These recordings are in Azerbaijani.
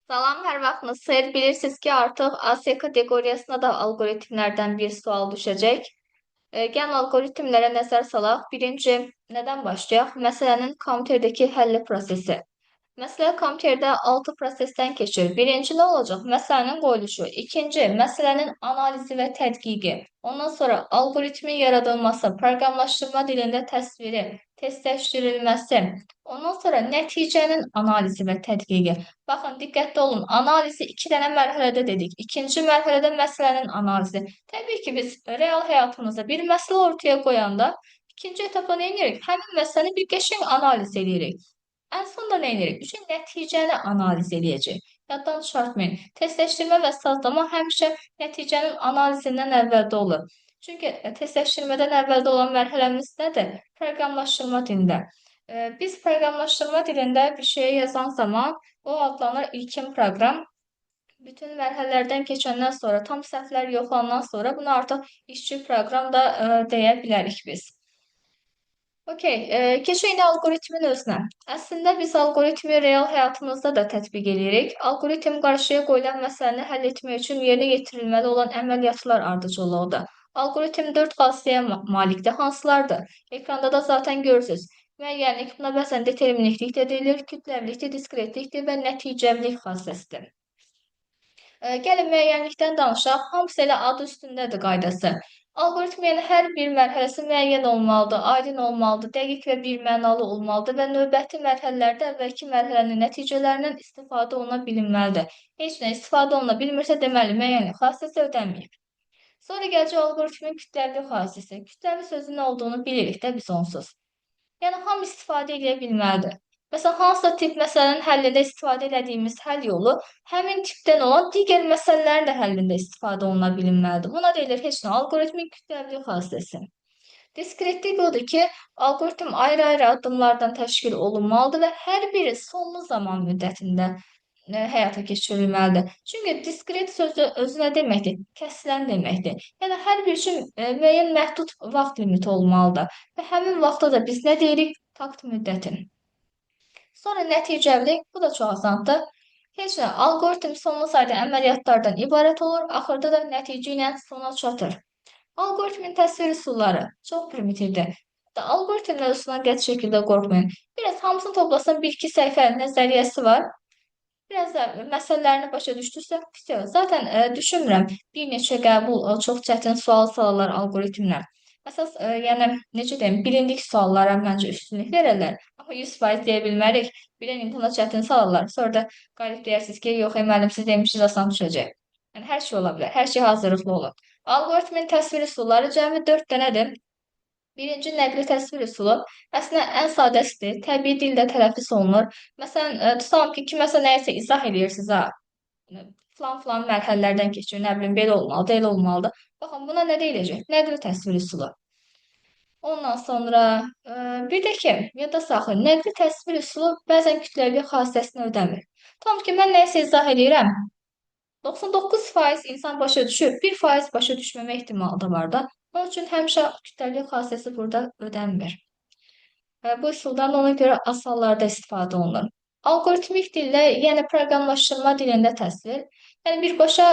Salam, hər vaxtınız xeyir. Bilirsiniz ki, artıq Asiya kateqoriyasına da algoritmlərdən bir sual düşəcək. Gəlin algoritmlərə nəzər salaq. Birinci, nədən başlayaq? Məsələnin kompüterdəki həlli prosesi. Məsələ kompüterdə 6 prosesdən keçir. Birinci nə olacaq? Məsələnin qoyuluşu. İkinci, məsələnin analizi və tədqiqi. Ondan sonra algoritmin yaradılması, proqramlaşdırma dilində təsviri, testləşdirilməsi. Ondan sonra nəticənin analizi və tədqiqi. Baxın, diqqətli olun. Analizi iki dənə mərhələdə dedik. İkinci mərhələdə məsələnin analizi. Təbii ki, biz real həyatımızda bir məsələ ortaya qoyanda ikinci etapda nə edirik? Həmin məsələni bir qəşəng analiz edirik. Ən sonda nə edirik? Üçün nəticəni analiz edəcək. Yaddan çıxartmayın. Testləşdirmə və sazlama həmişə nəticənin analizindən əvvəldə olur. Çünki testləşdirmədən əvvəldə olan mərhələmiz nədir? Proqramlaşdırma dilində. Biz proqramlaşdırma dilində bir şeyi yazan zaman o adlanır ilkin proqram. Bütün mərhələlərdən keçəndən sonra, tam səhvlər yoxlanandan sonra bunu artıq işçi proqram da deyə bilərik biz. Okey, keçək indi algoritmin özünə. Əslində biz algoritmi real həyatımızda da tətbiq edirik. Algoritm qarşıya qoyulan məsələni həll etmək üçün yerinə yetirilməli olan əməliyyatlar ardıcıllıqdır. Algoritm 4 xassəyə malikdir. Hansılardır? Ekranda da zaten görürsünüz. Müəyyənlik, buna bəzən determinliklik də deyilir, kütləvilikdir, diskretlikdir və nəticəvilik xassəsidir. Gəlin müəyyənlikdən danışaq. Hamısı elə adı üstündədir qaydası. Algoritmin hər bir mərhələsi müəyyən olmalıdır, aydın olmalıdır, dəqiq və birmənalı olmalıdır və növbəti mərhələlərdə əvvəlki mərhələnin nəticələrindən istifadə oluna bilinməlidir. Heç nə istifadə oluna bilmirsə, deməli müəyyənlik xassəsi ödənməyib. Sonra gələcək algoritmin kütləvi xassəsi. Kütləvi sözün nə olduğunu bilirik də biz onsuz. Yəni hamı istifadə edə bilməlidir. Məsələn, hansısa tip məsələnin həllində istifadə etdiyimiz həll yolu həmin tipdən olan digər məsələlərin də həllində istifadə oluna bilinməlidir. Buna deyilir heç nə algoritmin kütləvi xassəsi. Diskretlik odur ki, algoritm ayrı-ayrı addımlardan təşkil olunmalıdır və hər biri sonlu zaman müddətində həyata keçirilməlidir. Çünki diskret sözü özü nə deməkdir? Kəsilən deməkdir. Yəni hər bir üçün müəyyən məhdud vaxt limiti olmalıdır və həmin vaxtda da biz nə deyirik? Takt müddətin. Sonra nəticəvilik, bu da çox asandır. Heç nə, algoritm sonlu sayda əməliyyatlardan ibarət olur, axırda da nəticə ilə sona çatır. Algoritmin təsvir üsulları çox primitivdir. Algoritmlər üsulundan qəti şəkildə qorxmayın. Biraz hamısını toplasın, 1-2 səhifə nəzəriyyəsi var. Biraz da məsələlərini başa düşdürsə, bitiyor. Zaten düşünmürəm, bir neçə qəbul, çox çətin sual salalar algoritmlər. Əsas, yəni, necə deyim, bilindik suallara məncə üstünlük verirlər. Amma 100% deyə bilmərik. Bilən imtahana çətin salırlar. Sonra da qalib deyirsiniz ki, yox, müəllim siz demişsiniz, asan düşəcək. Yəni, hər şey ola bilər. Hər şey hazırlıqlı olun. Algoritmin təsvir üsulları cəmi 4 dənədir. Birinci nəqli təsvir üsulu. Əslində ən sadəsidir. Təbii dildə tələffüz olunur. Məsələn, tutalım ki, kiməsə nəyisə izah edirsiniz ha. Filan mərhələlərdən keçir, nə bilim, belə olmalıdır, elə olmalıdır. Baxın, buna nə deyiləcək? Nəqli təsvir üsulu. Ondan sonra bir də ki, yadda saxlayın, nəqli təsvir üsulu bəzən kütləvi xassəsini ödəmir. Tam ki, mən nəyisə izah edirəm, 99% insan başa düşür, 1% başa düşməmə ehtimalı da var da. Onun üçün həmişə kütləvi xassəsi burada ödənmir. Bu üsuldan ona görə asallarda istifadə olunur. Algoritmik dildə, yəni proqramlaşdırma dilində təsvir. Yəni birbaşa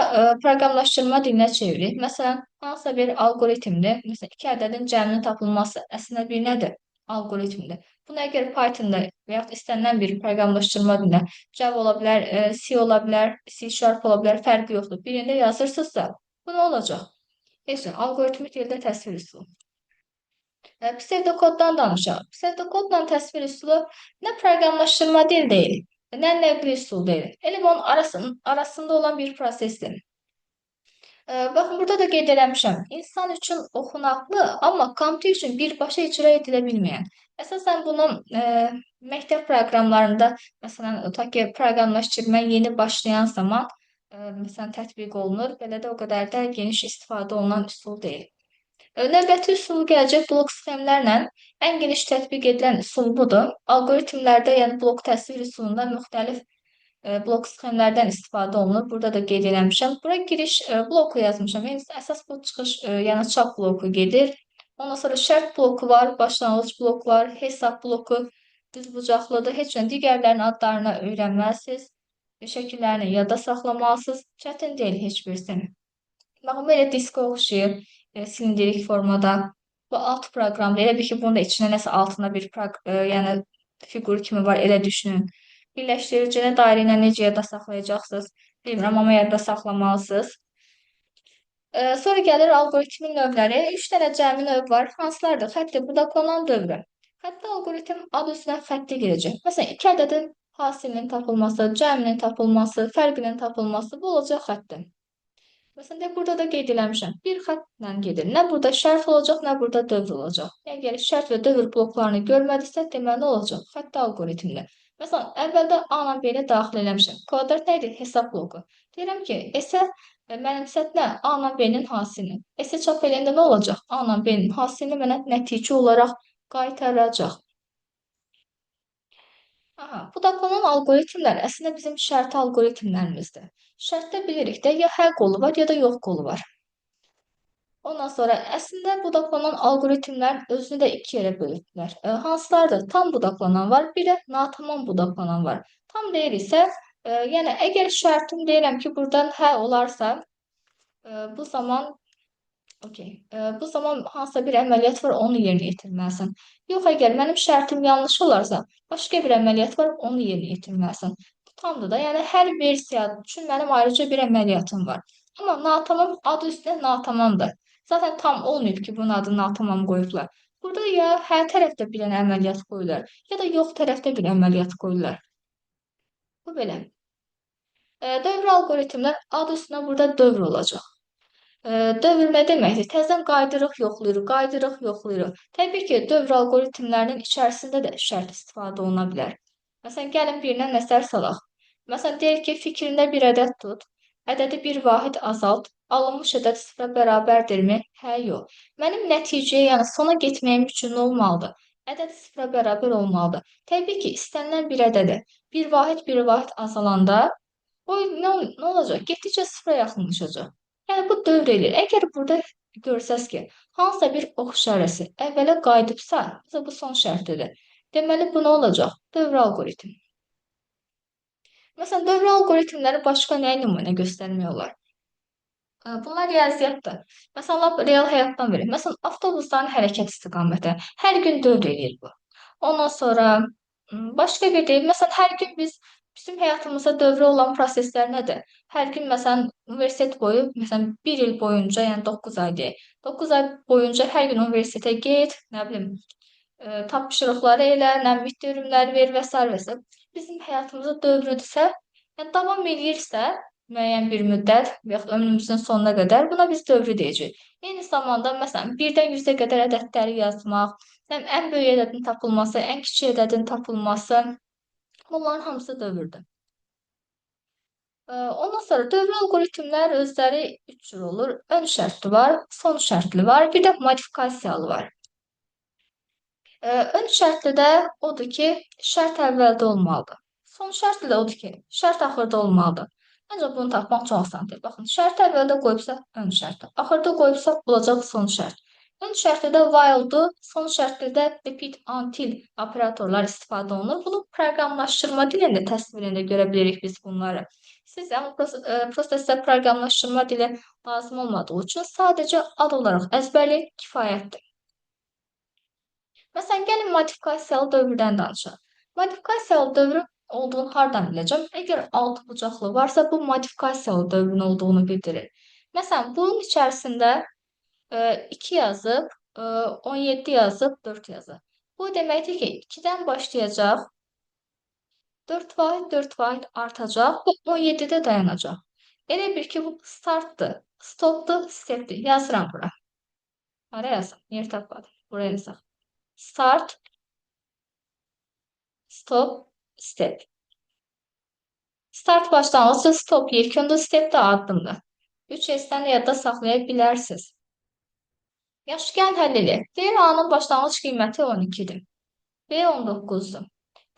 proqramlaşdırma dilinə çeviririk. Məsələn, hansısa bir algoritmdir. Məsələn, 2 ədədin cəminin tapılması əslində bir nədir? Algoritmdir. Bunu əgər Pythonda və yaxud istənilən bir proqramlaşdırma dilinə Java ola bilər, C ola bilər, C# ola bilər, fərqi yoxdur. Birində yazırsınızsa, bu nə olacaq? Heç nə, algoritmik dildə təsvir üsulu. Psevdokoddan danışaq. Psevdokodla təsvir üsulu nə proqramlaşdırma dil deyil, nə nəqli üsul deyil. Elə onun arasında olan bir prosesdir. Baxın, burada da qeyd eləmişəm. İnsan üçün oxunaqlı, amma kompüter üçün birbaşa icra edilə bilməyən. Əsasən bunu məktəb proqramlarında, məsələn, ta ki proqramlaşdırma yeni başlayan zaman məsələn, tətbiq olunur. Belə də o qədər də geniş istifadə olunan üsul deyil. Növbəti üsul gələcək blok sxemlərlə. Ən geniş tətbiq edilən üsul budur. Algoritmlərdə, yəni blok təsvir üsulunda müxtəlif blok sxemlərdən istifadə olunur. Burada da qeyd eləmişəm. Bura giriş bloku yazmışam. Yəni əsas bu çıxış, yəni çap bloku gedir. Ondan sonra şərt bloku var, başlanğıc bloku var, hesab bloku düzbucaqlıdır. Heç nə digərlərinin adlarını öyrənməlisiniz. şəkillərini yadda saxlamalısınız. Çətin deyil heç birisi. Baxın, belə diska oxşayır, silindirik formada. Bu alt proqramda, elə bil ki, bunun da içində nəsə altında bir yəni fiqur kimi var, elə düşünün. Birləşdiricini dairə ilə necə yadda saxlayacaqsınız? Bilmirəm, amma yadda saxlamalısınız. Sonra gəlir alqoritmin növləri. 3 dənə cəmi növ var. Hansılardır? Xətti budaklanan dövrü. Xətti alqoritm adı üstünə xətti girəcək. Məsələn, 2 ədədin hasilinin tapılması, cəminin tapılması, fərqinin tapılması bu olacaq xətti. Məsələn, burada da qeyd eləmişəm. Bir xəttlə gedir. Nə burada şərt olacaq, nə burada dövr olacaq. Əgər şərt və dövr bloklarını görmədiksə, deməli nə olacaq? Xətti alqoritmlə. Məsələn, əvvəldə A ilə B-ni daxil eləmişəm. Kvadrat nə idi? Hesab bloku. Deyirəm ki, S-ə mənimsətlə A ilə B-nin hasilini. S-ə çap eləyəndə nə olacaq? A ilə B-nin hasilini mənə nəticə olaraq qaytaracaq. Aha, budaklanan alqoritmlər əslində bizim şərti alqoritmlərimizdir. Şərtdə bilirik də ya hə qolu var, ya da yox qolu var. Ondan sonra əslində budaklanan alqoritmlər özünü də iki yerə bölüblər. Hansılardır? Tam budaklanan var, bir də natamam budaklanan var. Tam deyil isə, yəni əgər şərtim deyirəm ki, buradan hə olarsa, bu zaman bu zaman hansısa bir əməliyyat var, onu yerinə yetirməlisən. Yox, əgər mənim şərtim yanlış olarsa, başqa bir əməliyyat var, onu yerinə yetirməlisən. Bu tamdır da, yəni hər versiya üçün mənim ayrıca bir əməliyyatım var. Amma natamam adı üstünə natamamdır. Zaten tam olmayıb ki, bunun adını natamam qoyublar. Burada ya hə tərəfdə bir dənə əməliyyat qoyurlar, ya da yox tərəfdə bir əməliyyat qoyurlar. Bu belə. Dövr alqoritmlər adı üstünə burada dövr olacaq. Dövr nə deməkdir? Təzədən qaydırıq, yoxlayırıq, qaydırıq, yoxlayırıq. Təbii ki, dövr alqoritmlərinin içərisində də şərt istifadə oluna bilər. Məsələn, gəlin birindən nəzər salaq. Məsələn, deyir ki, fikrində bir ədəd tut, ədədi bir vahid azalt, alınmış ədəd sıfıra bərabərdirmi? Hə, yox. Mənim nəticəyə, yəni sona getməyim üçün nə olmalıdır? Ədəd sıfıra bərabər olmalıdır. Təbii ki, istənilən bir ədədi bir vahid azalanda o nə olacaq? Getdikcə sıfıra yaxınlaşacaq. Yəni bu dövr eləyir. Əgər burada görsəz ki, hansısa bir ox işarəsi əvvələ qayıdıbsa, bu son şərtidir. Deməli bu nə olacaq? Dövr alqoritmi. Məsələn, dövr alqoritmləri başqa nəyə nümunə göstərmək olar? Bunlar riyaziyyatdır. Məsələn, lap real həyatdan verir. Məsələn, avtobusların hərəkət istiqaməti. Hər gün dövr eləyir bu. Ondan sonra başqa bir deyim. Məsələn, hər gün bizim həyatımızda dövrə olan proseslər nədir? Hər gün məsələn universitet boyu, məsələn 1 il boyunca, yəni 9 ay deyək. 9 ay boyunca hər gün universitetə get, nə bilim, tapşırıqları elə, nə bitirümləri ver və s. Bizim həyatımızda dövrüdürsə, yəni davam edirsə, müəyyən bir müddət və yaxud ömrümüzün sonuna qədər buna biz dövrü deyəcəyik. Eyni zamanda məsələn 1-dən 100-ə qədər ədədləri yazmaq, ən böyük ədədin tapılması, ən kiçik ədədin tapılması, bunların hamısı dövrdür. Ondan sonra dövr alqoritmlər özləri 3 cür olur. Ön şərtli var, son şərtli var, bir də modifikasiyalı var. Ön şərtli də odur ki, şərt əvvəldə olmalıdır. Son şərtli də odur ki, şərt axırda olmalıdır. Ancaq bunu tapmaq çox asandır. Baxın, şərt əvvəldə qoyubsa ön şərtdir. Axırda qoyubsa olacaq son şərt. Ön şərtlidə while-dur, son şərtlidə repeat until operatorlar istifadə olunur. Bunu proqramlaşdırma dilində təsvirində görə bilirik biz bunları. Siz amma prosesdə proqramlaşdırma dili lazım olmadığı üçün sadəcə ad olaraq əzbərləyib kifayətdir. Məsələn, gəlin modifikasiyalı dövrdən danışaq. Modifikasiyalı dövrün olduğunu hardan biləcəm? Əgər 6 bucaqlı varsa, bu modifikasiyalı dövrün olduğunu bildirir. Məsələn, bunun içərisində 2 yazıb, 17 yazıb, 4 yazıb. Bu deməkdir ki, 2-dən başlayacaq, 4 vahid artacaq və 17-də dayanacaq. Elə bil ki, bu startdır, stopdur, stepdir. Yazıram bura. Hara yazım? Yer tapmadım. Buraya yazaq. Start, stop, step. Start başlanğıcı, stop yekunda, step də addımdır. 3 S-dən də yadda saxlaya bilərsiniz. Yaxşı, gəlin həll eləyək. Deyir A-nın başlanğıc qiyməti 12-dir. B 19-dur.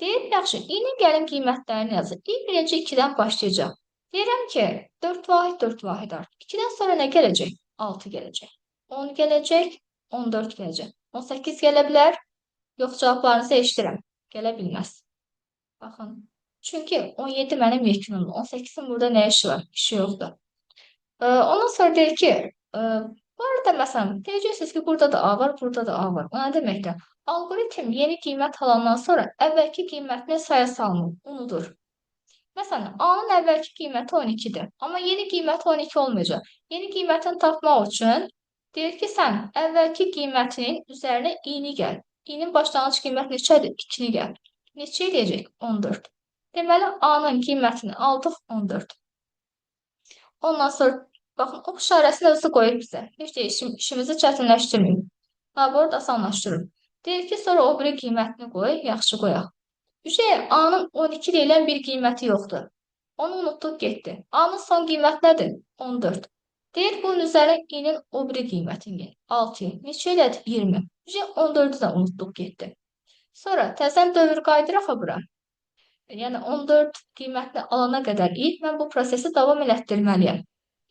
Deyir, yaxşı, İ-nin gəlin qiymətlərini yazır. İ birinci 2-dən başlayacaq. Deyirəm ki, 4 vahid art. 2-dən sonra nə gələcək? 6 gələcək. 10 gələcək, 14 gələcək. 18 gələ bilər. Yox, cavablarınızı eşidirəm. Gələ bilməz. Baxın, Çünki 17 mənim yekunumdur. 18-in burada nə işi var? İşi yoxdur. Ondan sonra deyir ki, bu arada məsələn, deyəcəksiniz ki, burada da A var, burada da A var. Bu nə deməkdir? Alqoritm yeni qiymət alandan sonra əvvəlki qiymətini saya salınır, unudur. Məsələn, A-nın əvvəlki qiyməti 12-dir. Amma yeni qiyməti 12 olmayacaq. Yeni qiymətini tapmaq üçün deyir ki, sən əvvəlki qiymətinin üzərinə i-ni gəl. I-nin başlanğıc qiyməti neçədir? 2-ni gəl. Neçə eləyəcək? 14. Deməli, A-nın qiymətini aldıq 14. Ondan sonra baxın, ox işarəsini özü qoyub bizə. Heç də işimizi çətinləşdirməyib. Ha, bu arada asanlaşdırır. Deyir ki, sonra o biri qiymətini qoy, yaxşı qoyaq. A'nın 12 deyilən bir qiyməti yoxdur. Onu unutduq getdi. A'nın son qiyməti nədir? 14. Deyir bunun üzərinə i'nin o biri qiymətini 6. Neçə elədi? 20. 14-ü də unutduq getdi. Sonra təzən dövr qaydıraq bura. Yəni 14 qiymətini alana qədər mən bu prosesi davam elətdirməliyəm.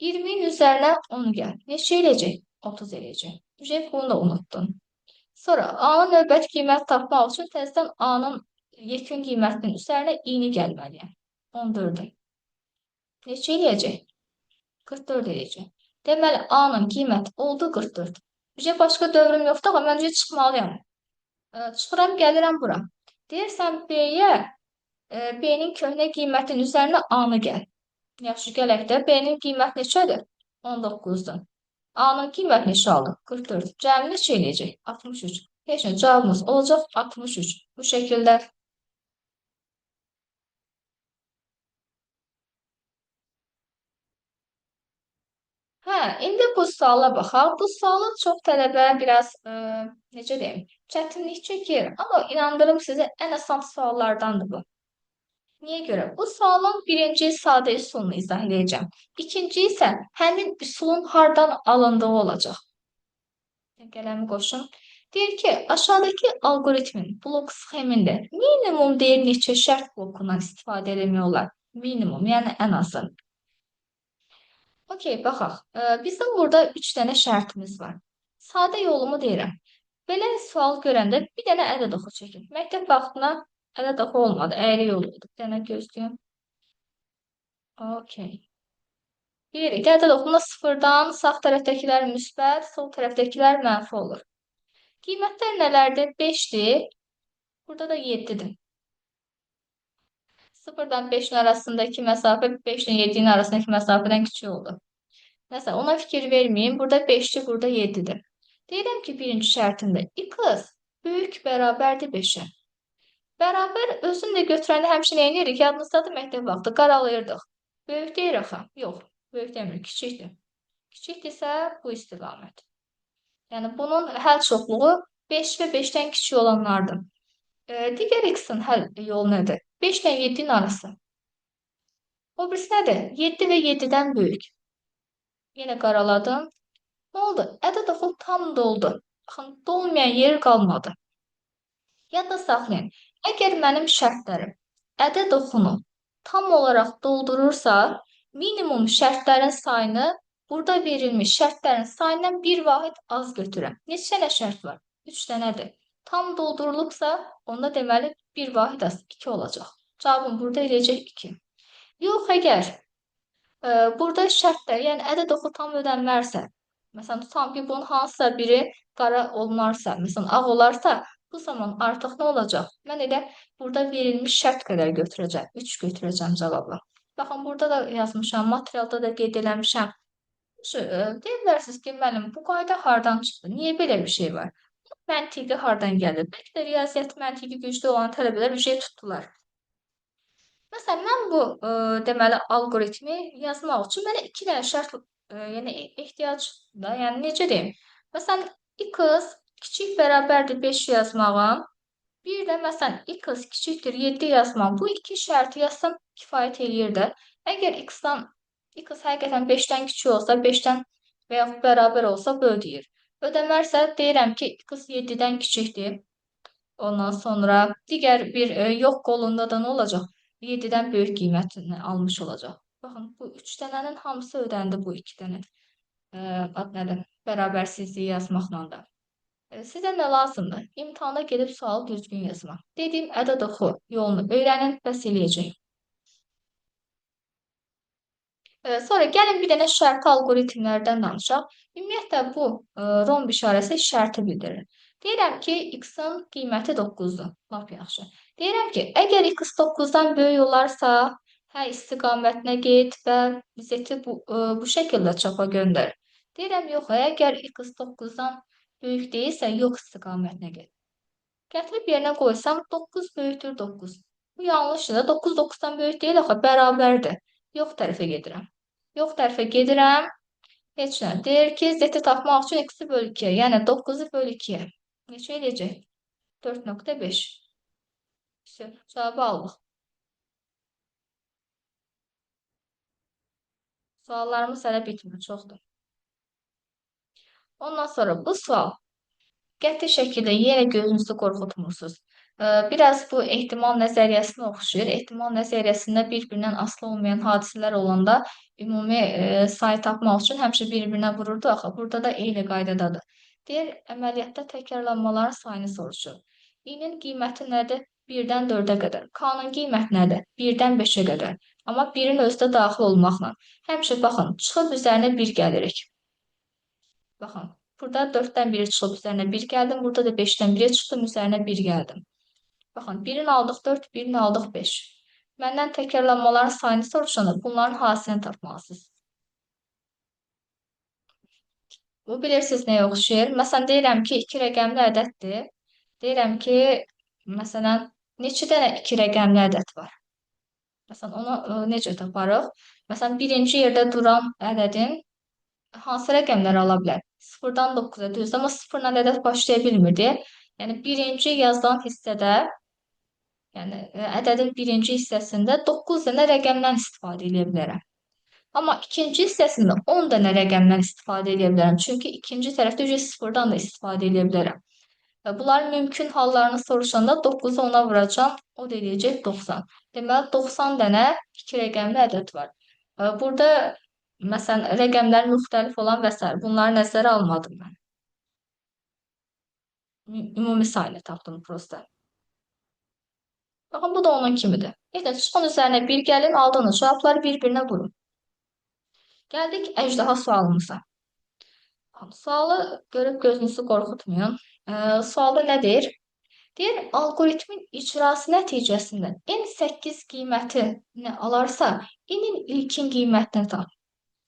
20-nin üzərinə 10 gəl. Neçə eləyəcək? 30 eləyəcək. Bunu da unutdun. Sonra A-nın növbəti qiymət tapmaq üçün təzədən A-nın yekun qiymətinin üzərinə i-ni gəlməliyəm. 14-ü. Neçə eləyəcək? 44 eləyəcək. Deməli, A-nın qiyməti oldu 44. Başqa dövrüm yoxdur, amma məncə çıxmalıyam. Çıxıram, gəlirəm bura. Deyirsən B-yə, B-nin köhnə qiymətinin üzərinə A-nı gəl. Yaxşı, gələk də B-nin qiyməti neçədir? 19-dur. A-nın qiyməti neçə aldı? 44. Cəmi neçə eləyəcək? 63. Heç nə, cavabımız olacaq 63. Bu şəkildə. Hə, indi bu suala baxaq. Bu sualı çox tələbə biraz, necə deyim, çətinlik çəkir. Amma inandırım sizə ən asan suallardandır bu. Niyə görə? Bu sualın birinci sadə üsulunu izah edəcəm. İkinci isə həmin üsulun hardan alındığı olacaq. Qələmi qoşun. Deyir ki, aşağıdakı algoritmin blok sxemində minimum deyir neçə şərt blokundan istifadə etmək olar? Minimum, yəni ən azı. Okey, baxaq. Bizim burada 3 dənə şərtimiz var. Sadə yolumu deyirəm. Belə sual görəndə bir dənə ədəd oxu çəkin. Məktəb vaxtına ədəd oxu olmadı, əyri yolu idi. Bir dənə gözləyim. Okey. Bilirik, ədəd oxunda sıfırdan sağ tərəfdəkilər müsbət, sol tərəfdəkilər mənfi olur. Qiymətlər nələrdir? 5-dir. Burada da 7-dir. 0-dan 5-in arasındakı məsafə 5 ilə 7-nin arasındakı məsafədən kiçik oldu. Məsələn, ona fikir verməyin. Burada 5-dir, burada 7-dir. Deyirəm ki, birinci şərtində x böyük bərabərdir 5-ə. Bərabər özünü də götürəndə həmişə nə edirik? Yadınızdadır məktəb vaxtı qaralayırdıq. Böyük deyir axı. Yox, böyük demir, kiçikdir. Kiçikdirsə bu istiqamət. Yəni bunun həll çoxluğu 5 və 5-dən kiçik olanlardır. Digər x-in həll yolu nədir? 5 ilə 7-nin arası. O birisi nədir? 7 və 7-dən böyük. Yenə qaraladım. Nə oldu? Ədəd oxu tam doldu. Baxın, dolmayan yer qalmadı. Yadda saxlayın. Əgər mənim şərtlərim ədəd oxunu tam olaraq doldurursa, minimum şərtlərin sayını burada verilmiş şərtlərin sayından bir vahid az götürürəm. Neçə dənə şərt var? 3 dənədir. Tam doldurulubsa, onda deməli bir vahid az 2 olacaq. Cavabım burada eləyəcək 2. Yox, əgər burada şərtlər, yəni ədəd oxu tam ödənlərsə, məsələn, tutam ki, bunun hansısa biri qara olmarsa, məsələn, ağ olarsa, bu zaman artıq nə olacaq? Mən elə burada verilmiş şərt qədər götürəcəm. 3 götürəcəm cavabı. Baxın, burada da yazmışam, materialda da qeyd eləmişəm. Deyə bilərsiniz ki, müəllim, bu qayda hardan çıxdı? Niyə belə bir şey var? Məntiqi hardan gəlir? Bəlkə də riyaziyyat məntiqi güclü olan tələbələr bir şey tutdular. Məsələn, mən bu deməli alqoritmi yazmaq üçün mənə 2 dənə şərt yəni ehtiyac da, yəni necə deyim? Məsələn, x kiçik bərabərdir 5 yazmağım. Bir də məsələn x kiçikdir 7 yazmam. Bu iki şərti yazsam kifayət eləyir də. Əgər x həqiqətən 5-dən kiçik olsa, 5-dən və yaxud bərabər olsa bu ödəyir. Ödəmərsə deyirəm ki, x 7-dən kiçikdir. Ondan sonra digər bir yox qolunda da nə olacaq? 7-dən böyük qiymətini almış olacaq. Baxın, bu 3 dənənin hamısı ödəndi bu 2 dənə. Ad nədir? Bərabərsizliyi yazmaqla da. Sizə nə lazımdır? İmtahana gedib sualı düzgün yazmaq. Dediyim ədəd oxu yolunu öyrənin, bəs eləyəcək. Sonra gəlin bir dənə şərti alqoritmlərdən danışaq. Ümumiyyətlə bu romb işarəsi şərti bildirir. Deyirəm ki, x-in qiyməti 9-dur. Lap yaxşı. Deyirəm ki, əgər x 9-dan böyük olarsa, hə istiqamətinə get və z-i bu şəkildə çapa göndər. Deyirəm, yox, əgər x 9-dan böyük deyilsə, yox istiqamətinə get. Gətirib yerinə qoysam 9 böyükdür 9. Bu yanlışdır. 9 9-dan böyük deyil, axı bərabərdir. Yox tərəfə gedirəm. Yox tərəfə gedirəm. Heç nə. Deyir ki, z-i tapmaq üçün x-i bölü 2-yə, yəni 9-u bölü 2-yə. Neçə eləyəcək? 4,5. Cavabı aldıq. Suallarımız hələ bitmir, çoxdur. Ondan sonra bu sual qəti şəkildə yenə gözünüzü qorxutmursunuz. Biraz bu ehtimal nəzəriyyəsinə oxşayır. Ehtimal nəzəriyyəsində bir-birindən asılı olmayan hadisələr olanda ümumi sayı tapmaq üçün həmişə bir-birinə vururdu. Axı, burada da eyni qaydadadır. Deyir, əməliyyatda təkrarlanmaların sayını soruşur. I-nin qiyməti nədir? 1-dən 4-ə qədər. K-nın qiyməti nədir? 1-dən 5-ə qədər. Amma 1-in özü də daxil olmaqla. Həmişə baxın, çıxıb üzərinə 1 gəlirik. Baxın, burada 4-dən 1 çıxıb üzərinə 1 gəldim. Burada da 5-dən 1 çıxdım, üzərinə 1 gəldim. Baxın, 1-in aldıq 4, 1-in aldıq 5. Məndən təkrarlanmaların sayını soruşanda bunların hasilini tapmalısınız. Bu bilirsiniz nəyə oxşayır? Məsələn, deyirəm ki, 2 rəqəmli ədəddir. Deyirəm ki, məsələn, neçə dənə 2 rəqəmli ədəd var? Məsələn, onu necə taparıq? Məsələn, birinci yerdə duran ədədin hansı rəqəmlər ala bilər? 0-dan 9-a düzdür, amma 0-la ədəd başlaya bilmirdi. Yəni, birinci yazılan hissədə, yəni ədədin birinci hissəsində 9 dənə rəqəmdən istifadə edə bilərəm. Amma ikinci hissəsində 10 dənə rəqəmdən istifadə edə bilərəm. Çünki ikinci tərəfdə 0-dan da istifadə edə bilərəm. Bunların mümkün hallarını soruşanda 9-u ona vuracam, o da eləyəcək 90. Deməli, 90 dənə 2 rəqəmli ədəd var. Burada məsələn, rəqəmlər müxtəlif olan və s. Bunları nəzərə almadım mən. Ümumi sayını tapdım prosta. Baxın, bu da onun kimidir. Yəni, son üzərinə 1 gəlin, aldığınız cavabları bir-birinə vurun. Gəldik əjdaha sualımıza. Sualı görüb gözünüzü qorxutmayın. Sualda nə deyir? Deyir, algoritmin icrası nəticəsində n8 qiymətini alarsa, n-in ilkin qiymətini tap.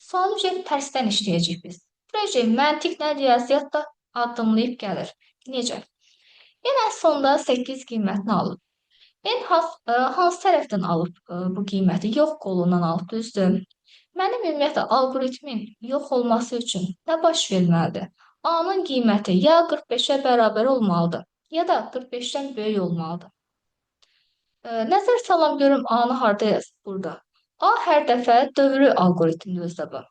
Sualı tərsdən işləyəcək biz. Proje məntiqlə riyaziyyatda addımlayıb gəlir. Necə? Ən sonda 8 qiymətini alıb. N hansı tərəfdən alıb bu qiyməti? Yox qolundan alıb, düzdür? Mənim ümumiyyətlə algoritmin yox olması üçün nə baş verməlidir? A-nın qiyməti ya 45-ə bərabər olmalıdır, ya da 45-dən böyük olmalıdır. Nəzər salam görüm A-nı harda yazıb burada? A hər dəfə dövrü algoritmini özdə bu.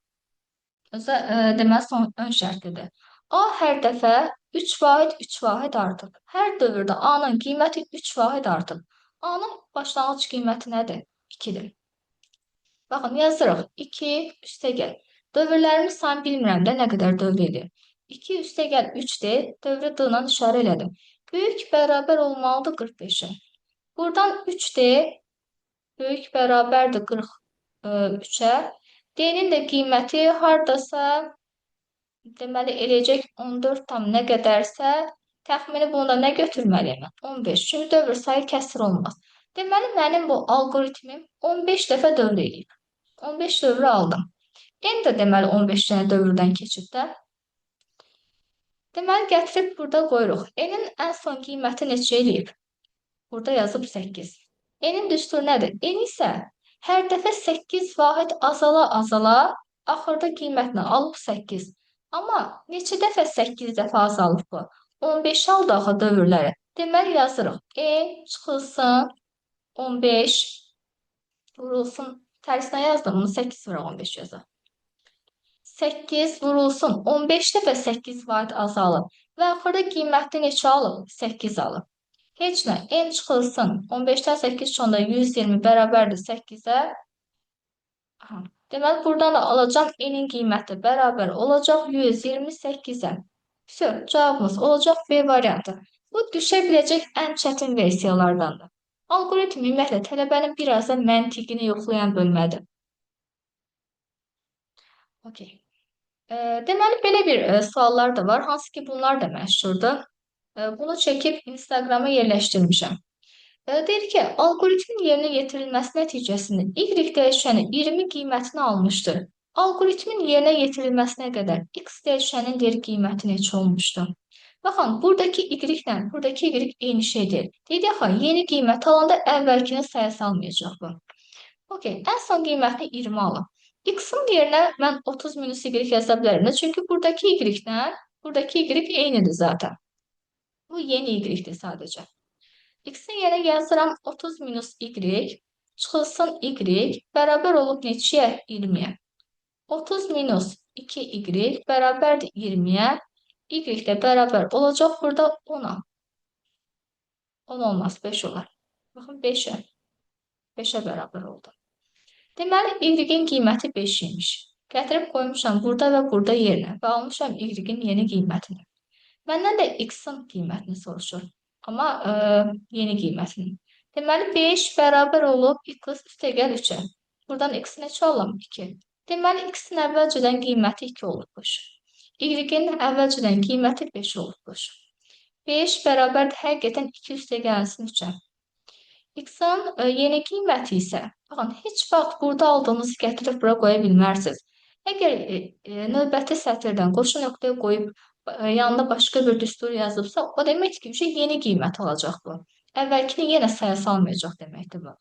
Deməli, son ön şərtidir. A hər dəfə 3 vahid artıb. Hər dövrdə A-nın qiyməti 3 vahid artıb. A-nın başlanğıc qiyməti nədir? 2-dir. Baxın, yazırıq. 2 üstəgəl. Dövrlərimiz sayını bilmirəm də nə qədər dövr edir. 2 üstəgəl 3-dir. Dövrü D-la işarə elədim. Böyük bərabər olmalıdır 45-ə. Buradan 3-dir. Böyük bərabərdir 43-ə. D-nin də qiyməti hardasa deməli eləyəcək 14 tam nə qədərsə, təxmini bunda nə götürməliyim? 15. Çünki dövr sayı kəsir olmaz. Deməli, mənim bu algoritmim 15 dəfə dövr eləyib. 15 dövrü aldım. N də deməli 15 dənə dövrdən keçib də. Deməli, gətirib burada qoyuruq. N-in ən son qiyməti neçə eləyib? Burada yazıb 8. N-in düsturu nədir? N isə hər dəfə 8 vahid azala, axırda qiymətini alıb 8. Amma neçə dəfə 8 dəfə azalıb bu? 15 aldı axı dövrləri. Deməli, yazırıq. N çıxılsın 15 vurulsun. Tərsinə yazdım, bunu 8 vuraq 15 yazaq. 8 vurulsun. 15 dəfə 8 vahid azalıb. Və axırda qiymətini neçə alıb? 8 alıb. Heç nə, n çıxılsın. 15-dən 8 çıxanda 120 bərabərdir 8-ə. Deməli, buradan da alacaq n-in qiyməti bərabər olacaq 128-ə. Cavabımız olacaq B variantı. Bu düşə biləcək ən çətin versiyalardandır. Algoritm, ümumiyyətlə, tələbənin biraz da məntiqini yoxlayan bölmədir. Okey. Deməli, belə bir suallar da var. Hansı ki, bunlar da məşhurdur. Bunu çəkib Instagrama yerləşdirmişəm. Deyir ki, algoritmin yerinə yetirilməsi nəticəsində Y dəyişəni 20 qiymətini almışdır. Algoritmin yerinə yetirilməsinə qədər X dəyişənin deyir qiyməti neçə olmuşdu? Baxın, buradakı Y ilə buradakı Y eyni şeydir. Deyək axı, yeni qiymət alanda əvvəlkini saya salmayacaq bu. Okey, en son qiymətini 20 alın. X-in yerinə mən 30 minus Y yaza bilərəm. Çünki buradakı Y ilə buradakı Y eynidir zaten. Bu yeni Y-dir sadəcə. X-in yerinə yazıram 30 minus Y çıxılsın Y bərabər olub neçəyə? 20-yə. 30 minus 2Y bərabərdir 20-yə. Y də bərabər olacaq burada 10-a. 10 olmaz, 5 olar. Baxın 5-ə. 5-ə bərabər oldu. Deməli, Y-in qiyməti 5 imiş. Gətirib qoymuşam burada və burada yerinə və almışam Y-in yeni qiymətini. Məndən də X-in qiymətini soruşur. Amma yeni qiymətini. Deməli, 5 bərabər olub X üstəgəl 3-ə. Buradan X neçə alalım? 2. Deməli, X-in əvvəlcədən qiyməti 2 olubmuş. Y-in əvvəlcədən qiyməti 5 olubmuş. 5 bərabərdir həqiqətən 2 üstəgəlsin 3-ə. X-in yeni qiyməti isə, baxın, heç vaxt burada aldığınızı gətirib bura qoya bilmərsiniz. Əgər növbəti sətirdən qoşu nöqtəyə qoyub yanında başqa bir düstur yazıbsa, o demək ki, yeni qiymət alacaq bu. Əvvəlkini yenə saya salmayacaq deməkdir bu.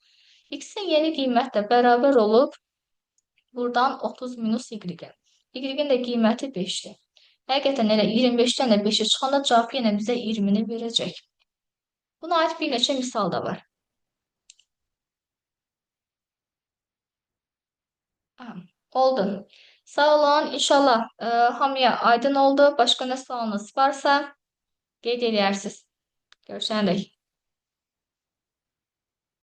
X-in yeni qiymət də bərabər olub buradan 30 minus Y-ə. Y-in də qiyməti 5-dir. Həqiqətən elə 25-dən də 5-i çıxanda cavab yenə bizə 20-ni verəcək. Buna aid bir neçə misal da var. Oldu. Sağ olun. İnşallah hamıya aydın oldu. Başqa nə sualınız varsa qeyd edərsiniz. Görüşənədək.